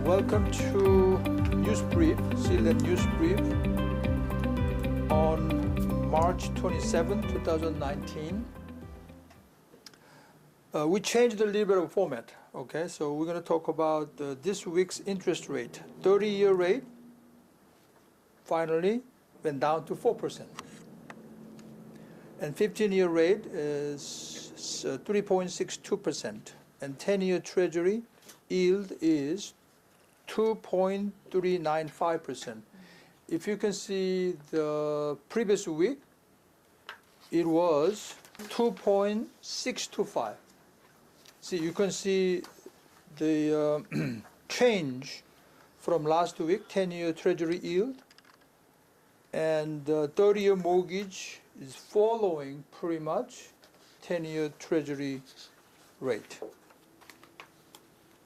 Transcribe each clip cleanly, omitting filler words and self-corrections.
Welcome to News Brief, Sealand News Brief on March 27, 2019. We changed a little bit of format, okay? So we're going to talk about this week's interest rate. 30-year rate finally went down to 4%. And 15-year rate is 3.62%. And 10-year Treasury yield is 2.395%. If you can see the previous week, it was 2.625. See, you can see the change from last week, 10-year Treasury yield, and 30-year mortgage is following pretty much 10-year Treasury rate.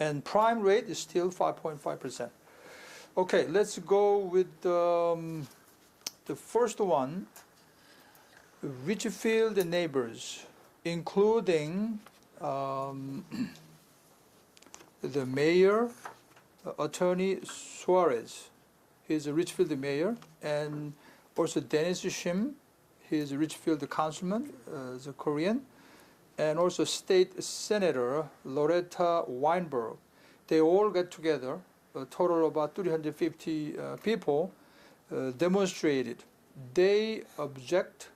And prime rate is still 5.5%. Okay, let's go with the first one. Richfield neighbors, including the mayor, attorney Suarez, he's a Richfield mayor, and also Dennis Shim, he's a Richfield councilman, is a Korean, and also State Senator Loretta Weinberg. They all got together, a total of about 350 people demonstrated. They object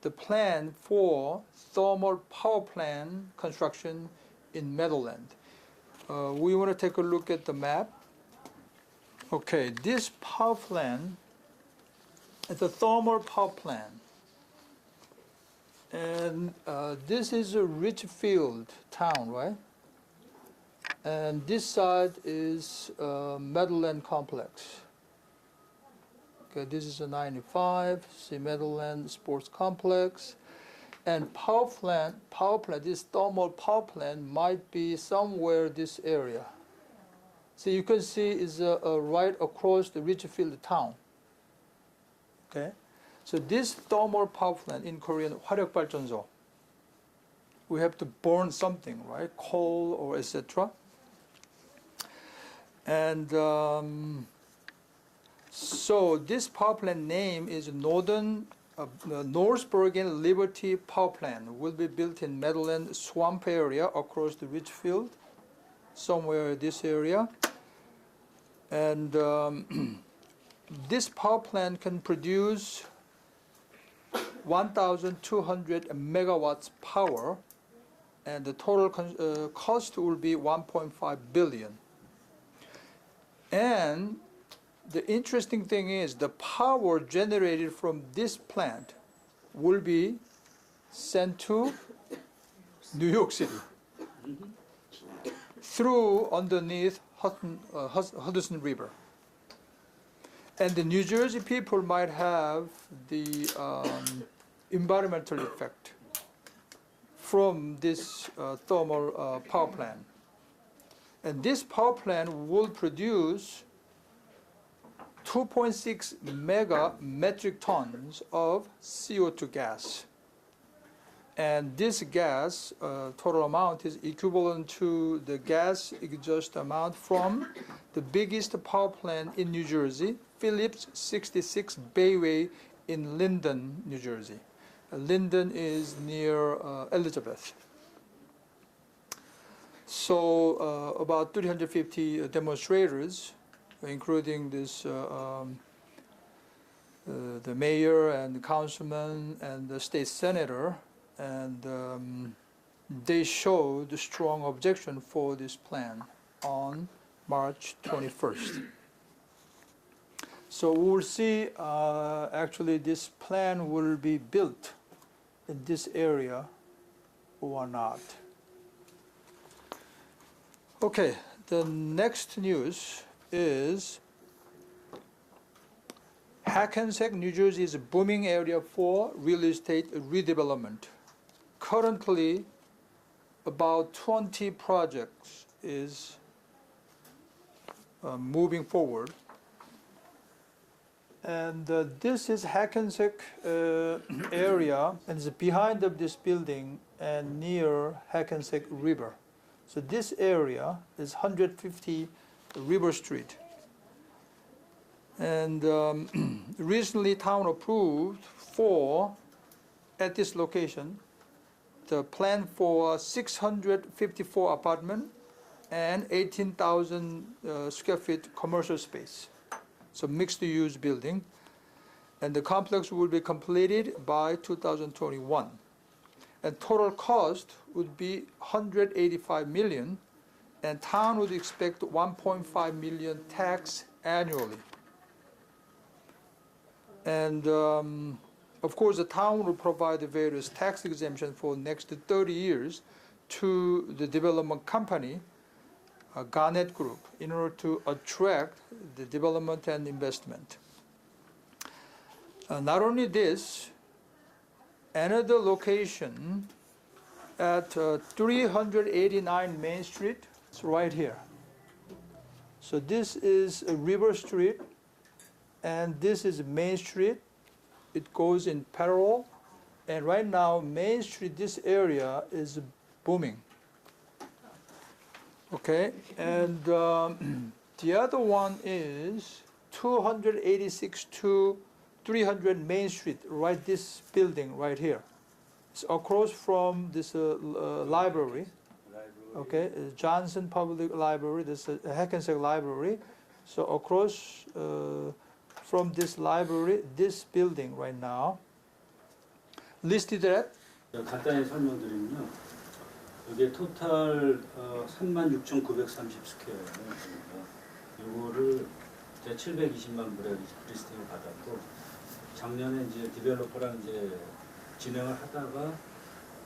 the plan for thermal power plant construction in Meadowlands. We want to take a look at the map. Okay, this power plant is a thermal power plant. And this is a Richfield town, right? And this side is Meadowlands complex. Okay, this is a 95, see Meadowlands Sports Complex. And power plant, this thermal power plant might be somewhere this area. So you can see it's right across the Richfield town. Okay? So this thermal power plant, in Korean, 화력발전소, we have to burn something, right? Coal or etc. And so this power plant name is North Bergen Liberty Power Plant. Will be built in Meadowlands swamp area across the Richfield, somewhere this area. And this power plant can produce 1,200 megawatts power, and the total cost will be 1.5 billion. And the interesting thing is the power generated from this plant will be sent to New York City through underneath Hudson River. And the New Jersey people might have the environmental effect from this thermal power plant. And this power plant will produce 2.6 mega metric tons of CO2 gas. And this gas total amount is equivalent to the gas exhaust amount from the biggest power plant in New Jersey, Phillips 66 Bayway in Linden, New Jersey. Linden is near Elizabeth. So about 350 demonstrators, including this the mayor and the councilman and the state senator, and they showed strong objection for this plan on March 21st. So we will see actually this plan will be built in this area or not. Okay, the next news is Hackettstown, New Jersey is a booming area for real estate redevelopment. Currently, about 20 projects is moving forward. And this is Hackettstown area, and it's behind of this building and near Hackettstown River. So this area is 150 River Street. And recently town approved at this location, the plan for 654 apartment and 18,000 square feet commercial space. So mixed use building. And the complex will be completed by 2021. And total cost would be 185 million, and town would expect 1.5 million tax annually. And of course, the town will provide the various tax exemption for next 30 years to the development company, Garnet Group, in order to attract the development and investment. Not only this, another location at 389 Main Street, it's right here. So this is River Street, and this is Main Street. It goes in parallel, and right now Main Street, this area is booming. Okay, and the other one is 286 to 300 Main Street, right, this building right here. It's across from this library, okay, Johnson Public Library, this Hackettstown Library. So across from this library, this building right now, listed at? 간단히 설명드리면요. 이게 토탈 36,930 스퀘어예요. 이거를 제가 720만 불에 리스팅을 받았고, 작년에 이제 디벨로퍼랑 이제 진행을 하다가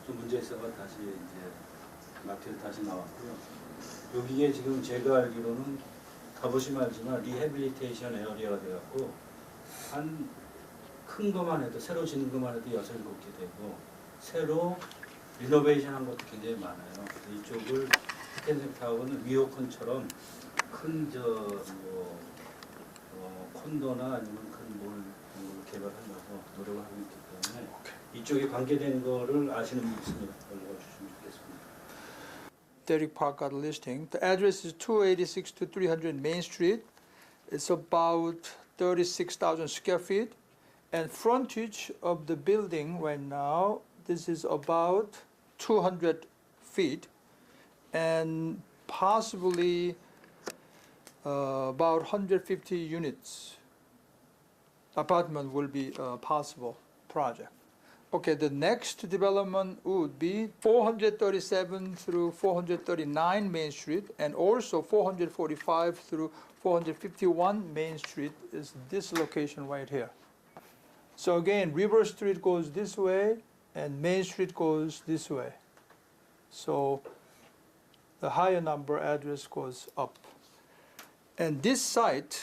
좀 문제 있어서 다시 이제 마켓에 다시 나왔고요. 여기에 지금 제가 알기로는 가보시면 알지만 리해빌리테이션 에어리어가 돼갖고 한 큰 것만 해도 새로 짓는 것만 해도 6-7개 되고 새로 리노베이션한 것도 굉장히 많아요. 이쪽을 해켄색타운은 위오콘처럼 큰 콘도나 아니면 큰 몰 개발하려고 노력을 하고 있기 때문에 이쪽에 관계된 거를 아시는 분 있으면 연락을 주시면 좋겠습니다. Derek Park got a listing. The address is 286 to 300 Main Street. It's about 36,000 square feet. And frontage of the building right now, this is about 200 feet. And possibly about 150 units apartment will be a possible project. Okay, the next development would be 437 through 439 Main Street, and also 445 through 451 Main Street is this location right here. So again, River Street goes this way, and Main Street goes this way. So the higher number address goes up. And this site,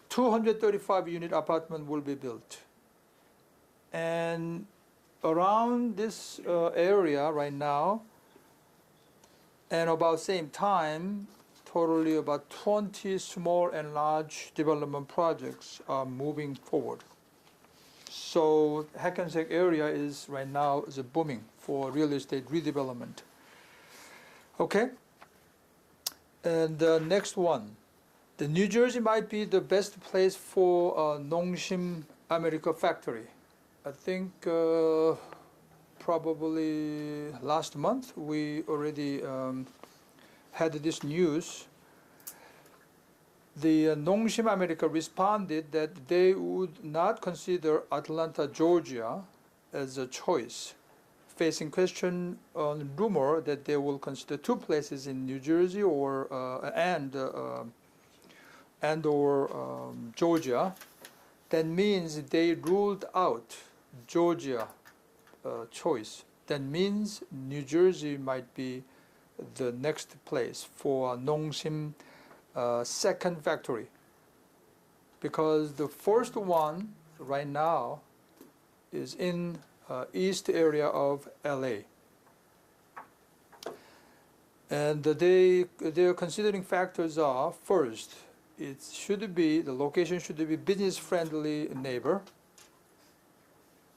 235 unit apartment will be built. And around this area right now, and about same time, totally about 20 small and large development projects are moving forward. So Hackettstown area is right now is booming for real estate redevelopment. Okay, and the next one, the New Jersey might be the best place for Nongshim America factory. I think probably last month we already had this news. The Nongshim America responded that they would not consider Atlanta, Georgia as a choice, facing question on rumor that they will consider two places in New Jersey or Georgia. That means they ruled out Georgia choice. That means New Jersey might be the next place for Nongshim second factory, because the first one right now is in east area of LA, and they are considering factors are, first, the location should be business friendly neighbor,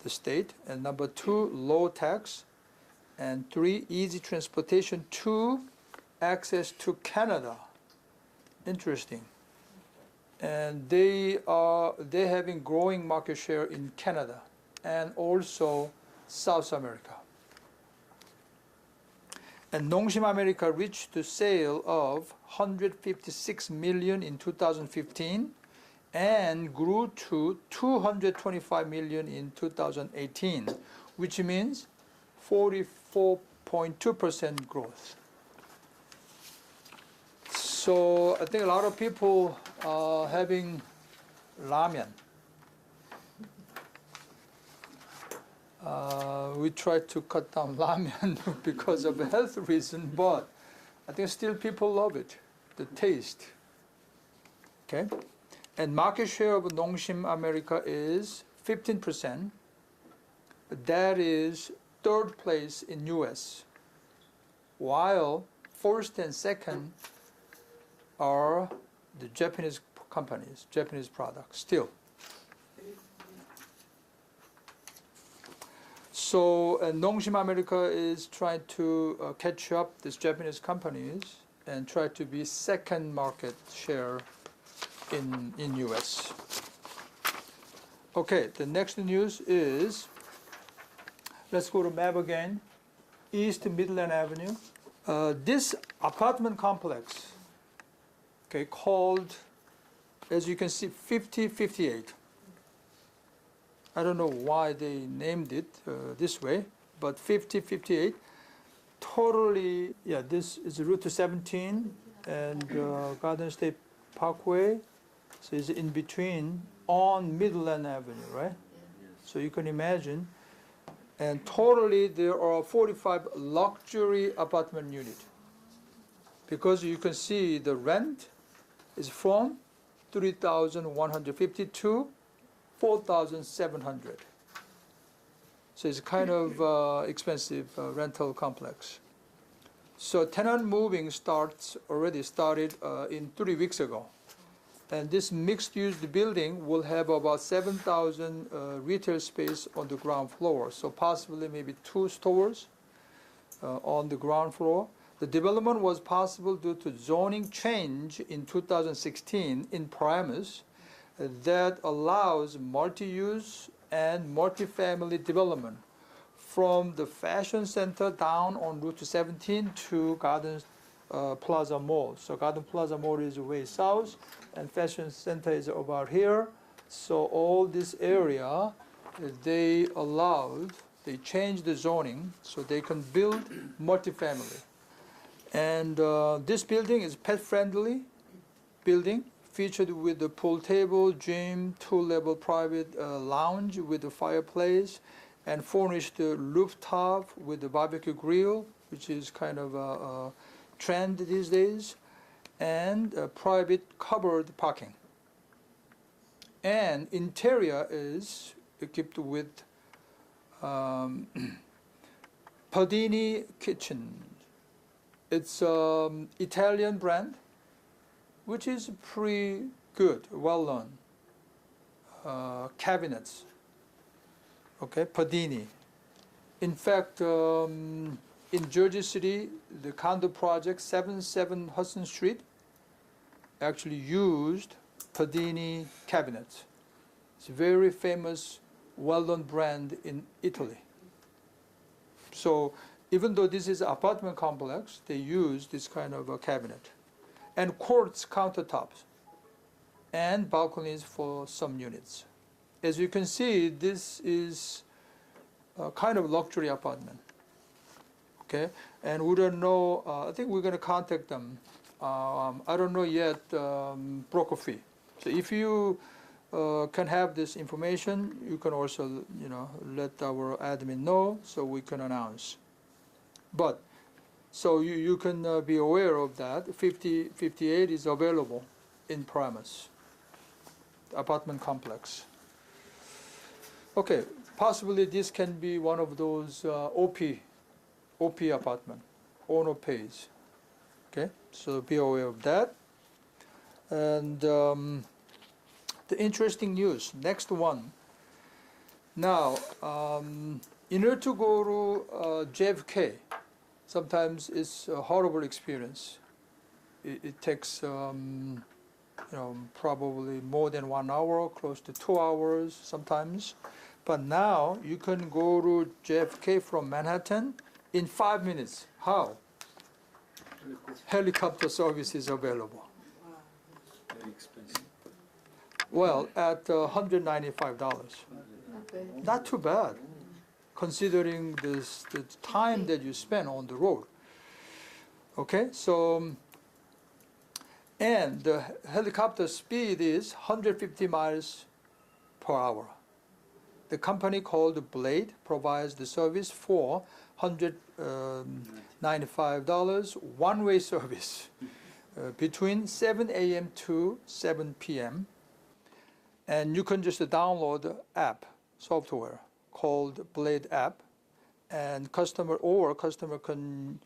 the state, and number 2, low tax, and 3, easy transportation to access to Canada. Interesting. And they having growing market share in Canada and also South America. And Nongshim America reached the sale of 156 million in 2015 and grew to 225 million in 2018, which means 44.2% growth. So I think a lot of people are having ramen. We try to cut down ramen because of a health reason, but I think still people love it, the taste. Okay, and market share of Nongshim America is 15%. That is third place in US, while first and second are the Japanese companies, Japanese products still. So Nongshim America is trying to catch up these Japanese companies and try to be second market share in US. Okay, the next news is, let's go to map again, East Midland Avenue. This apartment complex, okay, called, as you can see, 5058. I don't know why they named it this way, but 5058, totally, yeah, this is Route 17 and Garden State Parkway, so it's in between on Midland Avenue, right? So you can imagine, and totally there are 45 luxury apartment units, because you can see the rent is from 3,150 to 4,700. So it's kind of expensive rental complex. So tenant moving already started in 3 weeks ago. And this mixed-use building will have about 7,000 retail space on the ground floor. So possibly maybe 2 stores on the ground floor. The development was possible due to zoning change in 2016 in Paramus that allows multi-use and multi-family development from the fashion center down on Route 17 to Garden Plaza Mall. So Garden Plaza Mall is way south and fashion center is about here. So all this area, they changed the zoning so they can build multi-family. And this building is pet-friendly building, featured with the pool table, gym, 2-level private lounge with a fireplace, and furnished rooftop with the barbecue grill, which is kind of a trend these days, and private covered parking. And interior is equipped with Padini kitchen. It's Italian brand, which is pretty good, well-known. Cabinets, okay, Padini. In fact, in Jersey City, the condo project 77 Hudson Street actually used Padini cabinets. It's a very famous, well-known brand in Italy. So even though this is an apartment complex, they use this kind of a cabinet. And quartz countertops and balconies for some units. As you can see, this is a kind of luxury apartment. Okay, and we don't know, I think we're going to contact them. I don't know yet broker fee. So if you can have this information, you can also, let our admin know so we can announce. But so you can be aware of that. 5058 is available in Paramus, apartment complex. Okay, possibly this can be one of those OP apartment, owner pays. Okay, so be aware of that. And the interesting news, next one. Now, in order to go to JFK, sometimes it's a horrible experience. it takes probably more than 1 hour, close to 2 hours sometimes. But now you can go to JFK from Manhattan in 5 minutes. How? Helicopter service is available. Very expensive. Well, at $195. Not too bad, considering the time that you spend on the road. Okay, so, and the helicopter speed is 150 miles per hour. The company called Blade provides the service for $195, one-way service between 7 a.m. to 7 p.m. And you can just download the app, software called Blade app, and customer can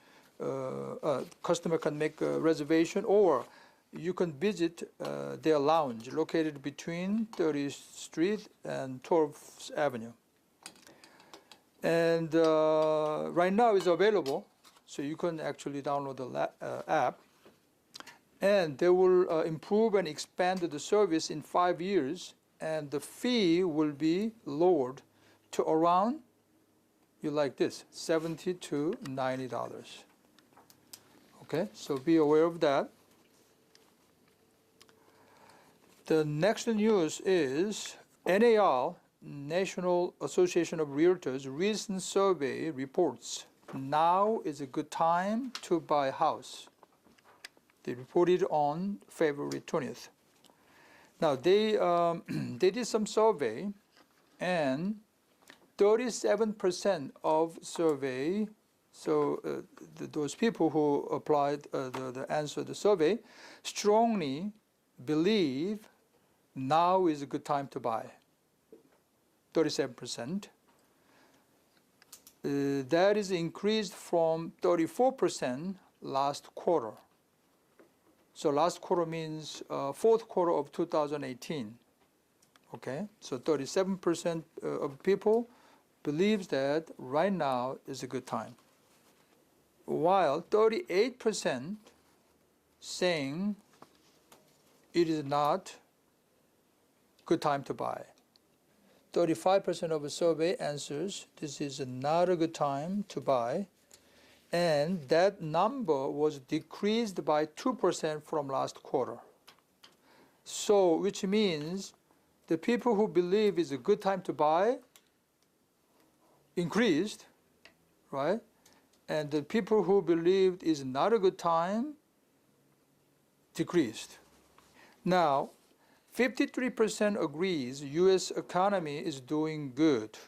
make a reservation, or you can visit their lounge located between 30th Street and 12th Avenue. And right now it's available, so you can actually download the app. And they will improve and expand the service in 5 years, and the fee will be lowered to around, you like this, $70 to $90. Okay, so be aware of that. The next news is NAR, National Association of Realtors, recent survey reports now is a good time to buy a house. They reported on February 20th. Now they did some survey, and 37% of survey. So those people who applied the answer the survey strongly believe now is a good time to buy. 37%. That is increased from 34% last quarter. So last quarter means fourth quarter of 2018. Okay, so 37% of people believes that right now is a good time, while 38% saying it is not good time to buy. 35% of the survey answers this is not a good time to buy, and that number was decreased by 2% from last quarter. So, which means the people who believe it's a good time to buy increased, right? And the people who believed is not a good time decreased. Now, 53% agrees U.S. economy is doing good,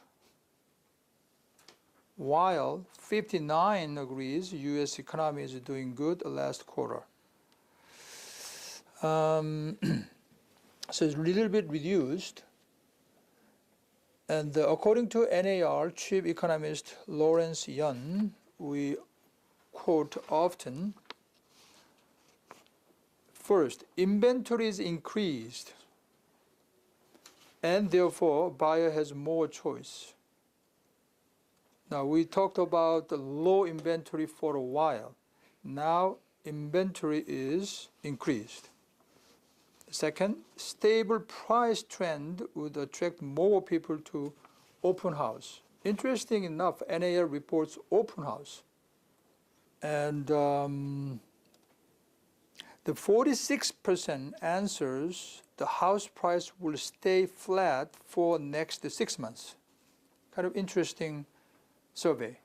while 59% agrees U.S. economy is doing good last quarter. So it's a little bit reduced. And according to NAR chief economist Lawrence Yun, we quote often, first, inventories increased, and therefore buyer has more choice. Now we talked about the low inventory for a while. Now inventory is increased. Second, stable price trend would attract more people to open house. Interesting enough, NAR reports open house. And the 46% answers the house price will stay flat for next 6 months. Kind of interesting survey.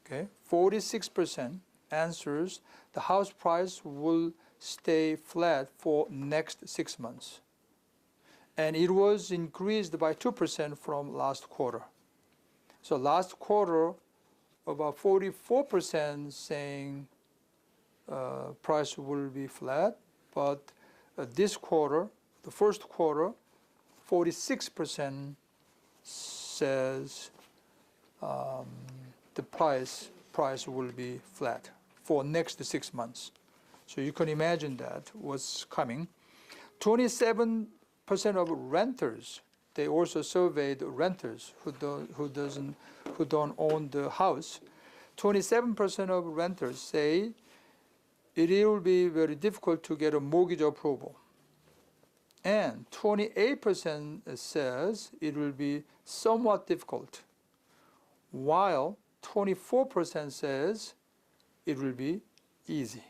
Okay, 46% answers the house price will stay flat for next 6 months. And it was increased by 2% from last quarter. So last quarter, about 44% saying price will be flat, but this quarter, the first quarter, 46% says the price will be flat for next 6 months. So you can imagine that what's coming. 27% of renters, they also surveyed renters who don't own the house. 27% of renters say it will be very difficult to get a mortgage approval. And 28% says it will be somewhat difficult, while 24% says it will be easy.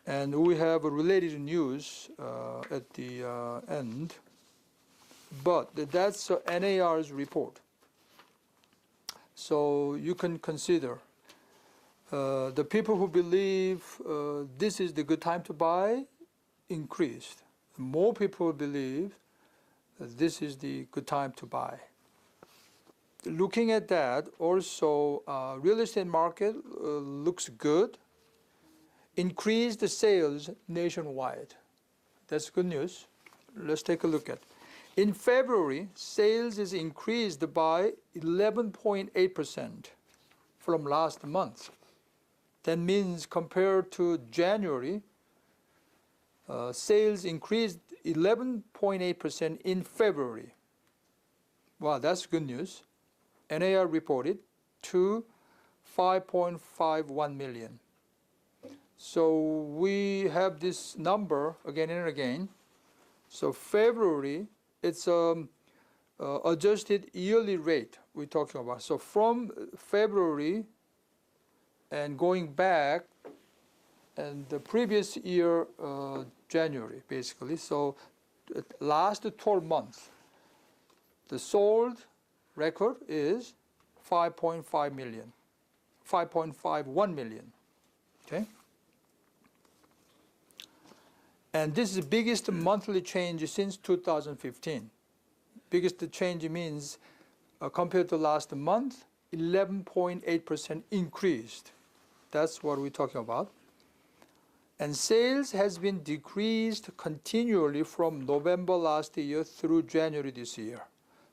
And we have a related news at the end, but that's NAR's report. So you can consider the people who believe this is the good time to buy increased. More people believe this is the good time to buy. Looking at that, also real estate market looks good. Increased the sales nationwide. That's good news. Let's take a look at. In February, sales is increased by 11.8% from last month. That means compared to January, sales increased 11.8% in February. Wow, that's good news. NAR reported to 5.51 million. So we have this number again and again. So February, it's adjusted yearly rate we're talking about. So from February and going back, and the previous year, January, basically. So last 12 months, the sold record is 5.5 million, 5.51 million, okay? And this is the biggest monthly change since 2015. Biggest change means compared to last month, 11.8% increased. That's what we're talking about. And sales has been decreased continually from November last year through January this year.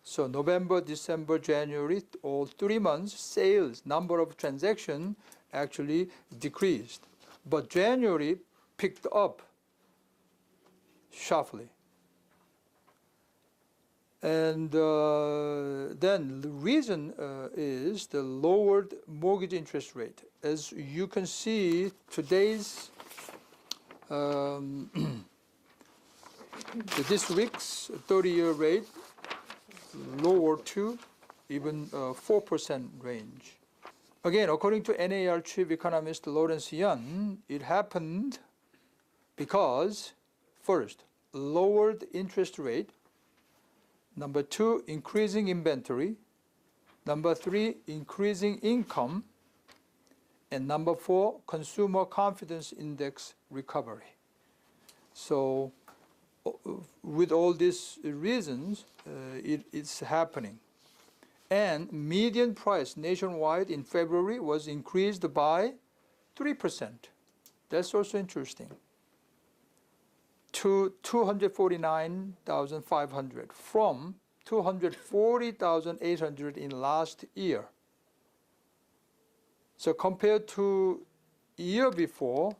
So November, December, January, all 3 months, sales, number of transactions actually decreased. But January picked up sharply. And then the reason is the lowered mortgage interest rate. As you can see, today's this week's 30-year rate lowered to even 4% range. Again, according to NAR chief economist Lawrence Yun, it happened because, first, lowered interest rate. Number 2, increasing inventory. Number 3, increasing income. And number 4, consumer confidence index recovery. So with all these reasons, it's happening. And median price nationwide in February was increased by 3%. That's also interesting. To 249,500 from 240,800 in last year. So compared to year before,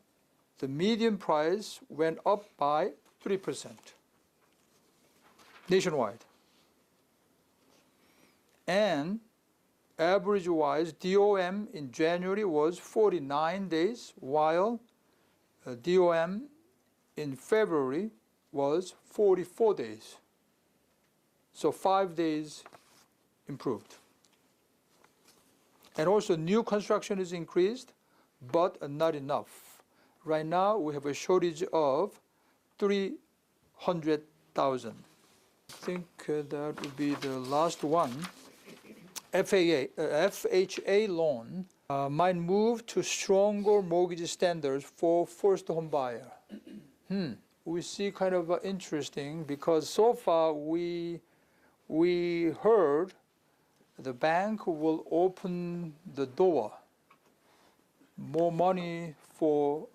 the median price went up by 3% nationwide. And average-wise, DOM in January was 49 days, while DOM in February was 44 days. So 5 days improved. And also new construction is increased, but not enough. Right now we have a shortage of 300,000. I think that would be the last one. FHA loan might move to stronger mortgage standards for first home buyer. We see kind of interesting because so far we heard the bank will open the door, more money for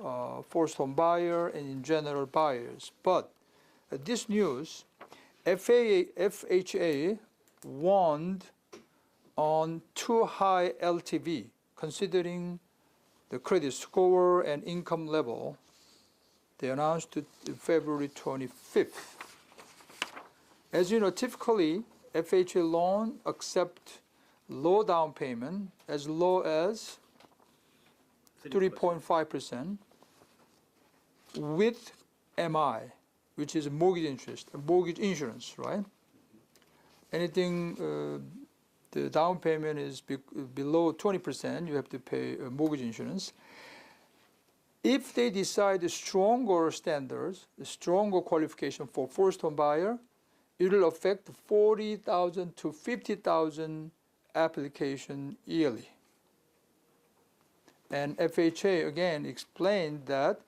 first home buyer and in general buyers. But this news, FHA warned on too high LTV, considering the credit score and income level. They announced it February 25th. As you know, typically FHA loan accept low down payment as low as 3.5%, with MI, which is mortgage interest, mortgage insurance, right? Anything the down payment is below 20%, you have to pay mortgage insurance. If they decide stronger standards, stronger qualification for first home buyer, it will affect 40,000 to 50,000 application yearly. And FHA again explained that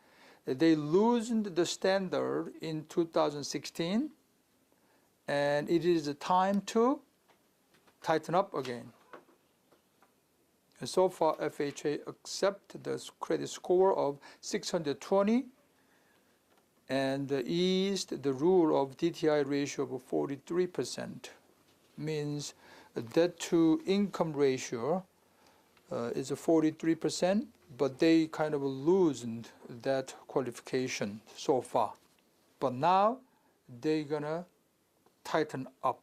they loosened the standard in 2016, and it is the time to tighten up again. And so far, FHA accept the credit score of 620 and eased the rule of DTI ratio of 43%. Means debt to income ratio is a 43%, but they kind of loosened that qualification so far. But now they're gonna tighten up.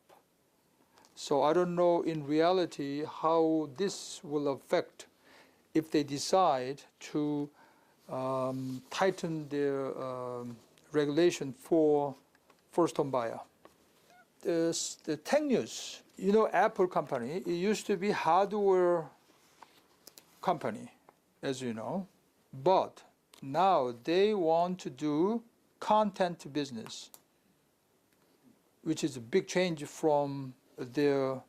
So I don't know in reality how this will affect if they decide to tighten their regulation for first home buyer. The tech news, you know, Apple company, it used to be hardware company, as you know, but now they want to do content business, which is a big change from their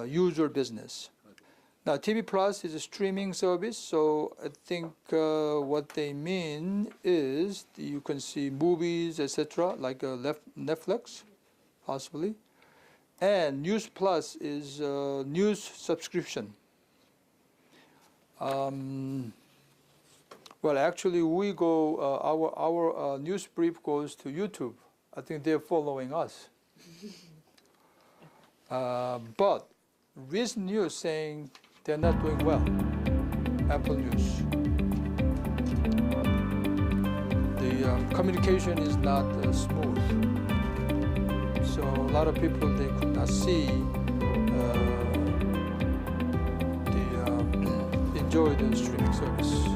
usual business. Now, TV Plus is a streaming service, so I think what they mean is you can see movies, etc., like Netflix, possibly. And News Plus is news subscription. Well, actually, we go, our news brief goes to YouTube. I think they're following us. But recent news saying they're not doing well. Apple News. The communication is not smooth. So a lot of people, they could not see enjoy the streaming service.